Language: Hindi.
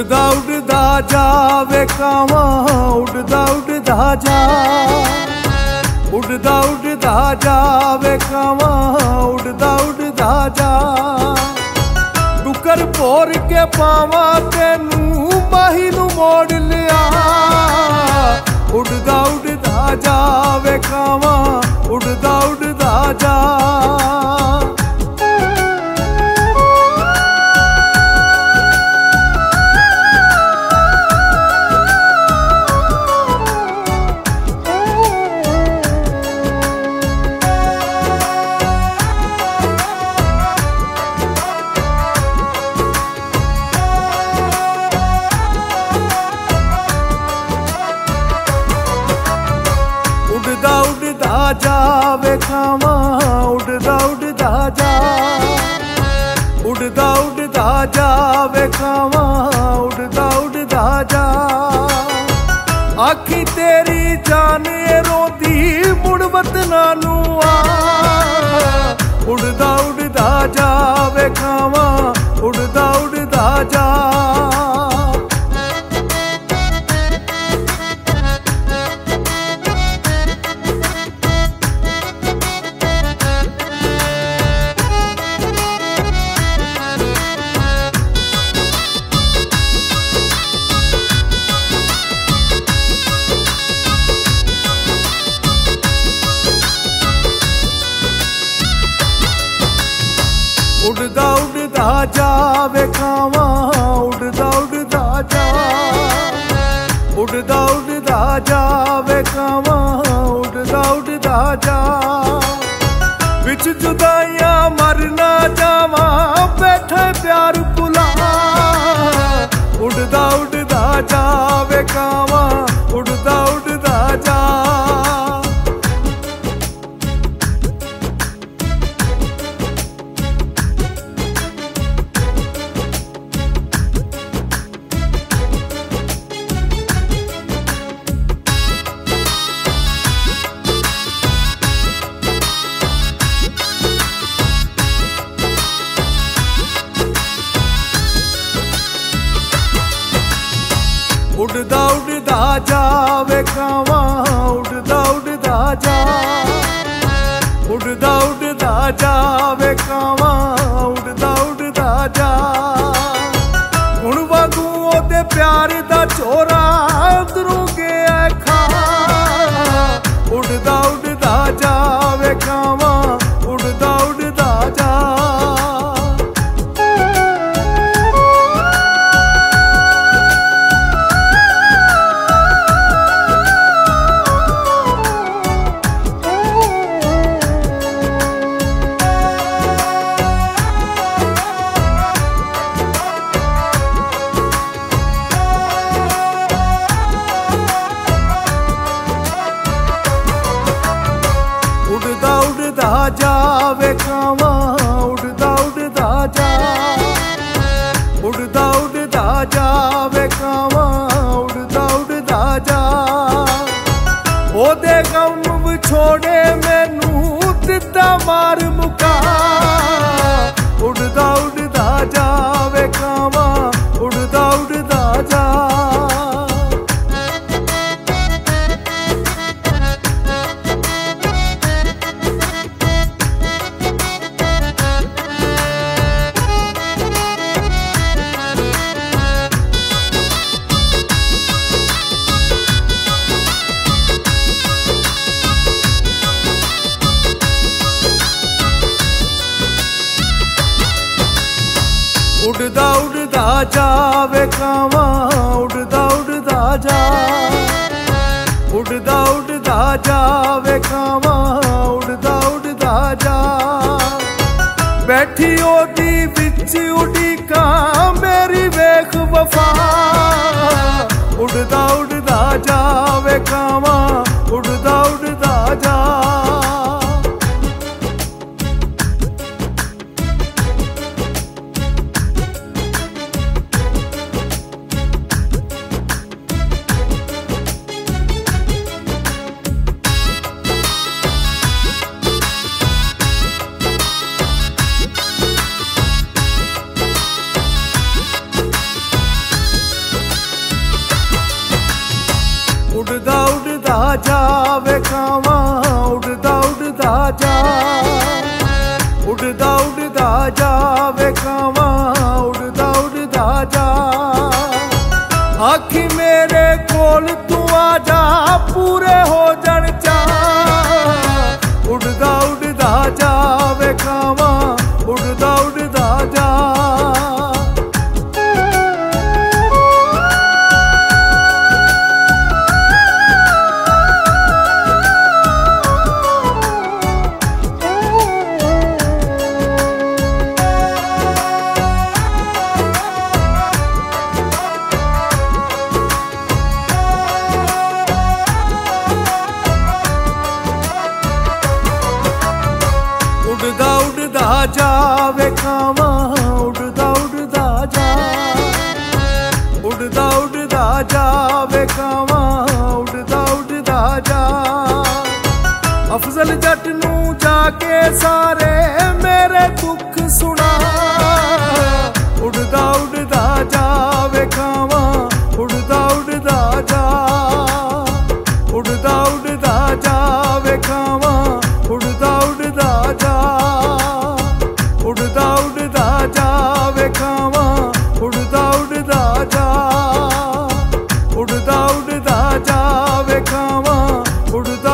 उड़दा उड़दा जावे कांवा, उड़दा उड़दा जा, उड़दा उड़दा जावे कांवा, उड़दा उड़दा जा। डुकर भोर के पावा तेनू माही नू मोड़ लिया। उड़दा उड़दा जावे कांवा, उड़दा उड़दा जा। उड़दा उड़दा जावे कांवा, उड़दा उड़दा जा, उड़दा उड़दा जावे कांवा, उड़दा उड़दा जा। आखी तेरी जाने रोंदी मुड़ वतना नू आ। उड़दा उड़दा जावे कांवा, उड़दा उड़दा जा। उड़दा उड़दा जावे कांवा, उड़दा उड़दा जा, उड़दा उड़दा जावे कांवा, उड़दा उड़दा जा। बिच जुदाइयां मर ना जावा, बैठे प्यार भुला। उड़दा उड़दा जावे कांवा, उड़दा उड़दा जा। उड़दा उड़दा जावे कांवा, उड़दा उड़दा जा, उड़दा उड़दा जावे कांवा, उड़दा उड़दा जा। हुण वांगू ओदे प्यार दा चोरा उधरों गया खा। उड़दा उड़दा जावे कांवा, उड़दा उड़दा जा। उड़दा उड़दा जावे कांवा, उड़दा उड़दा जा, उड़दा उड़दा जावे कांवा, उड़दा उड़दा जा। ओदे गम विछोड़े मैनू दिता मार मुका। उड़दा उड़दा जावे कांवा, उड़दा उड़दा जा। उड़दा उड़दा जावे कांवा, उड़दा उड़दा जा, उड़दा उड़दा जावे कांवा, उड़दा उड़दा जा। बैठी ओदी विच उड़ीका मेरी वेख वफा। उड़दा उड़दा जावे कांवा, उड़दा उड़दा जा। उड़दा जावे खावा उड़दा उड़दा जा उड़दा उड़दा जावे खावा उड़दा उड़दा जा आखी मेरे कोल तू आजा पूरे हो जन चा उड़दा उड़दा जावे खावा उड़दा उड़दा जा उड़दा उड़दा जावे खावा उड़दा उड़दा जा उड़दा उड़दा जावे खावा उड़दा उड़दा जा अफजल जट नू जाके सारे मेरे दुख सुना उड़दा उड़दा जावे खावा उड़दा उड़दा जा उड़दा उड़दा जावे खावा उड़दा उड़दा जा उड़दा उड़दा जावे खावा उड़दा उड़दा जा उड़दा उड़दा जावे खावा उड़दा